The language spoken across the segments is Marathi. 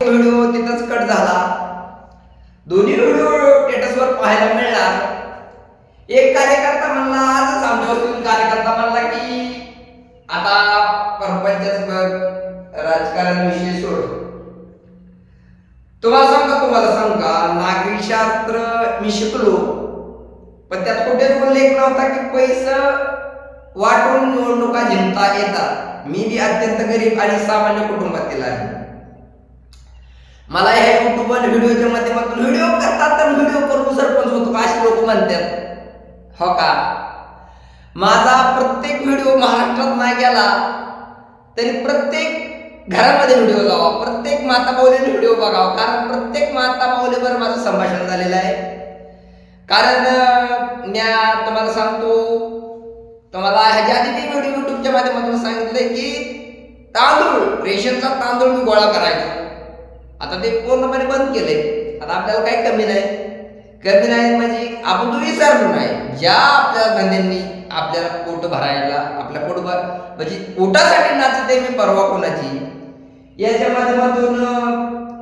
व्हिडिओ तिथंच कट झाला. दोन्ही व्हिडिओ स्टेटसवर पाहायला मिळणार. एक कार्यकर्ता म्हणला, आजच आमच्या वस्तीतून कार्यकर्ता म्हणला की आता परपंचच बघ, राजकारण विषय सोड. तुम्हाला सांगू का, नागरिक शास्त्र मी शिकलो, पण त्यात कुठेच उल्लेख नव्हता की पैसे वाटून निवडणुका जिंकता येतात. मी बी अत्यंत गरीब आणि सामान्य कुटुंबातील आहे. मला ह्या युट्यूबवर व्हिडिओच्या माध्यमातून व्हिडिओ करतात तर व्हिडिओ करून सरपंच होतो का असे लोक म्हणतात. हो का, माझा प्रत्येक व्हिडिओ महाराष्ट्रात नाही गेला तरी प्रत्येक घरामध्ये व्हिडिओ लावा, प्रत्येक माता माऊलीने व्हिडिओ बघावा, कारण प्रत्येक माता माऊलीवर माझं संभाषण झालेलं आहे. कारण मी तुम्हाला सांगतो, तुम्हाला ह्याच्या आधी मी व्हिडिओ युट्यूबच्या माध्यमातून सांगितलंय की तांदूळ, रेशनचा तांदूळ मी गोळा करायचो. आता ते पूर्णपणे बंद केलंय. आता आपल्याला काही कमी नाही म्हणजे आपण तो विसरलो नाही. ज्या आपल्या धंद्यांनी आपल्याला पोट भरायला, आपल्या म्हणजे पोटासाठी नाचते मी परवा कोणाची, याच्या माध्यमातून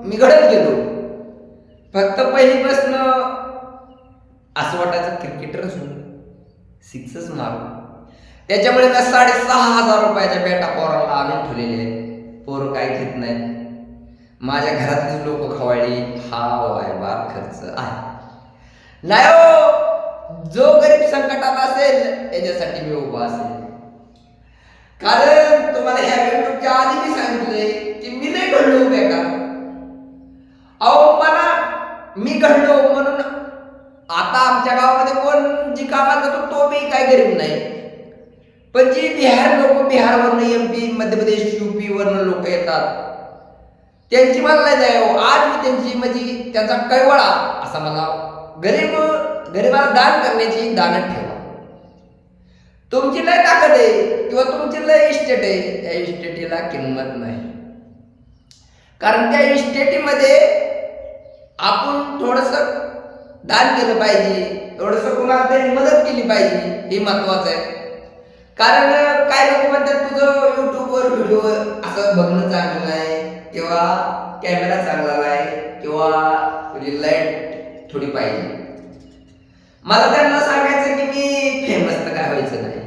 मी घडत गेलो. फक्त पहिलीपासून असं वाटायचं क्रिकेटरच होऊन सिक्सच मारू. त्याच्यामुळे मी 6,500 रुपयाच्या बॅटा पोराला आणून ठेवलेले आहेत. पोरं काय घेत नाहीत. माझ्या घरातलीच लोक खवाळी, हा वायबा खर्च आहे नाही हो. जो गरीब संकटात असेल त्याच्यासाठी मी उभा असेल. कारण तुम्हाला ह्या युट्यूबच्या आधी मी सांगितलंय की मी नाही घडलो बेकार. मी घडलो म्हणून आता आमच्या गावामध्ये कोण जी कामाला जातो तो बी काय गरीब नाही. पण जी बिहारवरनं MP, मध्य प्रदेश, UP वरनं लोक येतात त्यांची मला नाही जाय. आज मी त्यांची म्हणजे त्यांचा कैवाळा असा मला गरीबाला दान करण्याची दानत ठेवा. तुमची लय ताकद आहे किंवा तुमची लय इस्टेट आहे, त्या इस्टेटीला किंमत नाही. कारण त्या इस्टेटीमध्ये आपण थोडस दान केलं पाहिजे, थोडस कुणाला तरी मदत केली पाहिजे, हे महत्वाचं आहे. कारण काय लोक म्हणतात तुझं युट्यूबवर व्हिडिओ असं बघणं चांगलं नाही किंवा कॅमेरा चांगला नाही किंवा तुझी लाईट थोडी पाहिजे. मला त्यांना सांगायचं की मी फेमस तर काय व्हायचं नाही.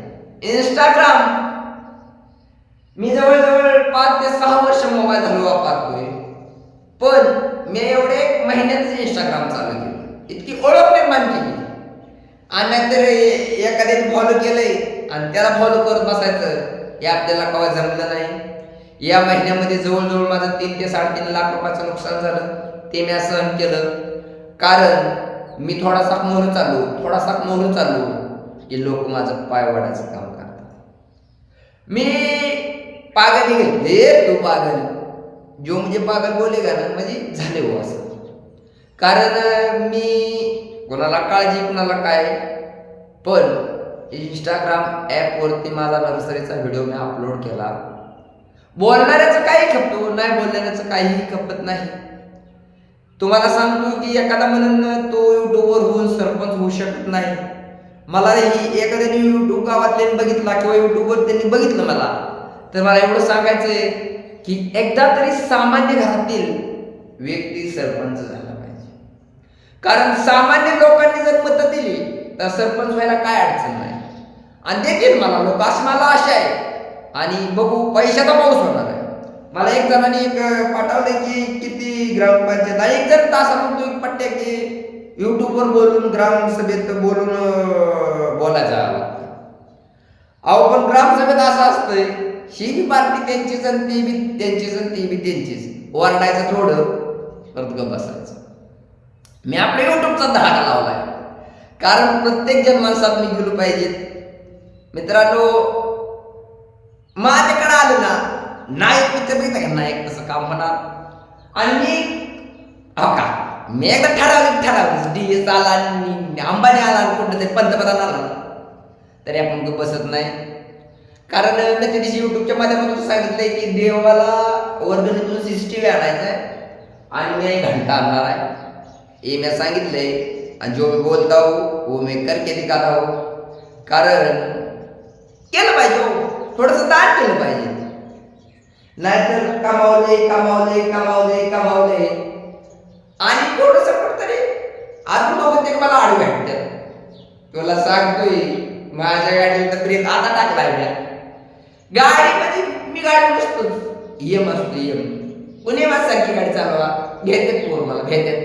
इंस्टाग्राम मी जवळजवळ 5 ते 6 वर्ष मोबाईल झालो वापरतोय, पण मी एवढे 1 महिन्यातच इंस्टाग्राम चालू केलं. इतकी ओळख निर्माण केली. आणि नाहीतर एखाद्याने फॉलो केलंय आणि त्याला फॉलो करत बसायचं, हे आपल्याला केव्हा जमलं नाही. या महिन्यामध्ये जवळजवळ माझं 3 ते 3.5 लाख रुपयाचं नुकसान झालं. ते मी सहन केलं. कारण मी थोडासा मोहर चाललो हे लोक माझं पाय वाढायचं काम करतात. मी पागल घेतले, तो पागल जो म्हणजे पागल बोलेगा ना म्हणजे झाले हो असं. कारण मी कोणाला काळजी कोणाला काय, पण इंस्टाग्राम ॲपवरती माझा नर्सरीचा व्हिडिओ मी अपलोड केला. बोलणाऱ्याचं काही खपतो नाही, बोलणाऱ्याचं काहीही खपत नाही. तुम्हाला सांगतो की एखादा म्हणून तो युट्यूबवर होऊन सरपंच होऊ शकत नाही. मला ही एखाद्याने युट्यूब गावातल्याने बघितला किंवा युट्यूबवर त्यांनी बघितलं मला, तर मला एवढं सांगायचंय की एकदा तरी सामान्य घरातील व्यक्ती सरपंच झाला पाहिजे. कारण सामान्य लोकांनी जर मतं दिली तर सरपंच व्हायला काय अडचण नाही. आणि देतील मला लोक, असं मला आशा आहे. आणि बघू पैशाचा पाऊस होणार आहे. मला एक जणांनी पाठवले की किती ग्रामपंचायत, एक जण तासा म्हणतो एक पट्ट्या की युट्यूबवर बोलून ग्रामसभेत बोलून बोलायचा. अहो पण ग्रामसभेत असं असतंय, ही बी पार्टी त्यांचीच आणि ती बी त्यांचीच आणि ती बी त्यांचीच. ओरडायचं थोडं, परत गप्प बसायचं. मी आपल्या युट्यूबचा धागा लावलाय, कारण प्रत्येक जण माणसात मी गेलो पाहिजेत. मित्रांनो, माझ्याकडे आलं ना नायक पिक्चर बघितलं का, नायक तसं काम होणार. आणि मी एकदा ठरावलं DS आला आणि अंबानी आला आणि कुठं तरी पंतप्रधान आला तरी आपण बसत नाही. कारण मी त्या दिवशी युट्यूबच्या माध्यमातून सांगितलंय की देवाला वर्गणीतून CCTV आणायचं आहे आणि मी एक घंटा आणणार आहे, हे मी सांगितलंय. आणि जो मी बोलता हूँ वो मैं करके दिखाता हूँ. कारण केलं पाहिजे, थोडंसं दान केलं पाहिजे. नाहीतर कमावले आणि थोडस कुठतरी अजून दोघं ते मला आडवे वाटतात. तुला सांगतोय माझ्या गाडीला तर ब्रेक आता टाकलाय म्या. गाडीमध्ये मी गाडी नसतोच, EM असतो EM. कुणी माझ्यासारखी गाडी चालवा घेतात, पोर मला घेतात.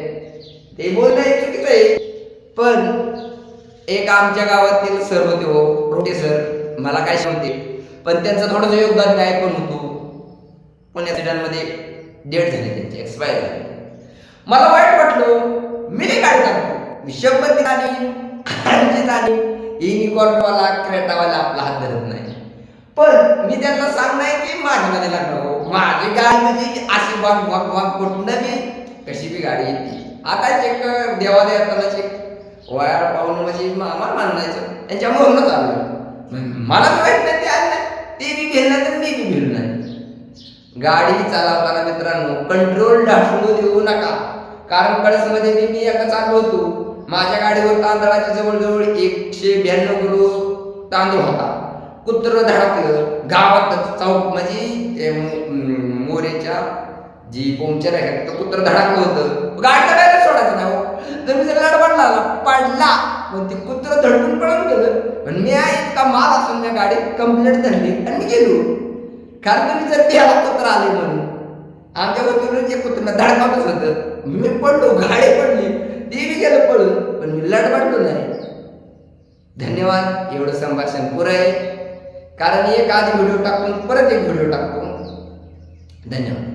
ते बोलणं चुकीचं आहे. पण एक आमच्या गावातील सर होते, हो रोटे सर, मला काय सांगते, पण त्यांचं थोडंसं योगदान न्याय पण होतो. पण ॲक्सिडेंटमध्ये डेथ झाली, त्यांची एक्सपायर झाली. मला वाईट वाटलं, मी नाही गाडी टाकतो, मी 100 आणि युनिकॉर्नवाला क्रेटावाला आपला हात धरत नाही. पण मी त्यांना सांगणार की माझ्या मध्ये लागणार, हो माझी गाडी म्हणजे अशी वाग वाग वाग कुठनं मी कशी बी गाडी येते. आता चेक देवाला येताना चेक वायर पाहून म्हणजे मला मानायचं त्यांच्यामुळं चालू. मला वाईट नाही, ते आलं ते बी घेणार तर मी बी घेऊ नाही. गाडी चालवताना मित्रांनो कंट्रोल ढासळू देऊ नका. कारण कळसमध्ये मी एका चाललो होतो, माझ्या गाडीवर तांदळाचे जवळजवळ 192 किलो तांदूळ होता. कुत्र धडकलं गावात चौक म्हणजे मोरेच्या जी पंक्चर आहे तो कुत्र धडकलं होतं. गाडी काय सोडायचं नाही, तर मी जर लडबडला पडला पण ते कुत्र धडकून पळून गेलं. पण मी इतका माल असून त्या गाडीत कंप्लेंट धरली आणि मी गेलो. कारण तुम्ही जर त्याला कुत्र आले म्हणून आमच्या वतीवरून जे कुत्र्यांना धडकावतच होतं, मी पडलो, गाडी पडली, ती बी गेलं पळून, पण मी लडबडलो नाही. धन्यवाद. एवढं संभाषण पुरं आहे, कारण एक आधी व्हिडिओ टाकून परत एक व्हिडिओ टाकतो. धन्यवाद.